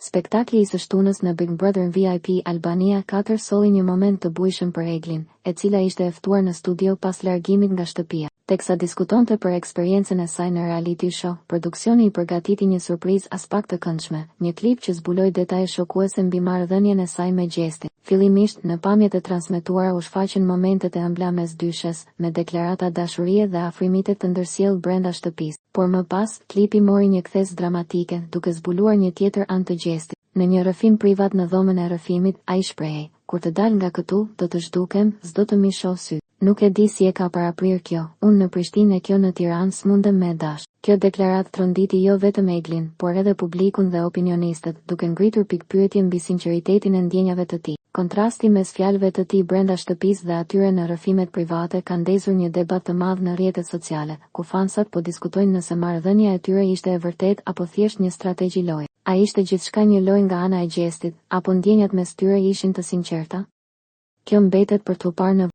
Spektakli i së shtunës në Big Brother VIP Albania 4 solli një moment të bujshëm për Eglin, e cila ishte e ftuar në studio pas largimit nga shtëpia. Teksa diskutonte për eksperiencën e saj në reality show, produksioni i përgatiti një surprizë as pak të këndshme, një klip që zbuloi detaje shokuese mbi marrëdhënien e saj me Gjestin. Fillimisht, në pamjet e transmetuara u shfaqen momentet e ëmbla mes dyshes, me deklarata dashurie dhe afrimite të ndërsjellë brenda shtëpisë. Por më pas, klipi mori një kthes dramatike, duke zbuluar një tjetër anë të Gjestit. Në një rrëfim privat në dhomën e rrëfimit, ai shprehej: "Kur të dal nga këtu, do të zhdukem, s'do të mi shoh sy. Nuk e di si e ka paraprir kjo, unë në Prishtinë e kjo në Tiranë s'mundem me dash." Kjo deklaratë tronditi jo vetëm Eglin, por edhe publikun dhe opinionistët, duke ngritur pikpyetje mbi sinqeritetin e ndjenjave të tij. Kontrasti mes fjalëve të tij brenda shtëpisë dhe atyre në rrëfimet private ka ndezur një debat të madh në rrjetet sociale, ku fansat po diskutojnë nëse marrëdhënia e tyre ishte e vërtetë apo thjesht një strategji loje. A ishte gjithçka një lojë nga ana e Gjestit, apo ndjenjat mes tyre ishin të sinqerta? Kjo mbetet për t'u parë në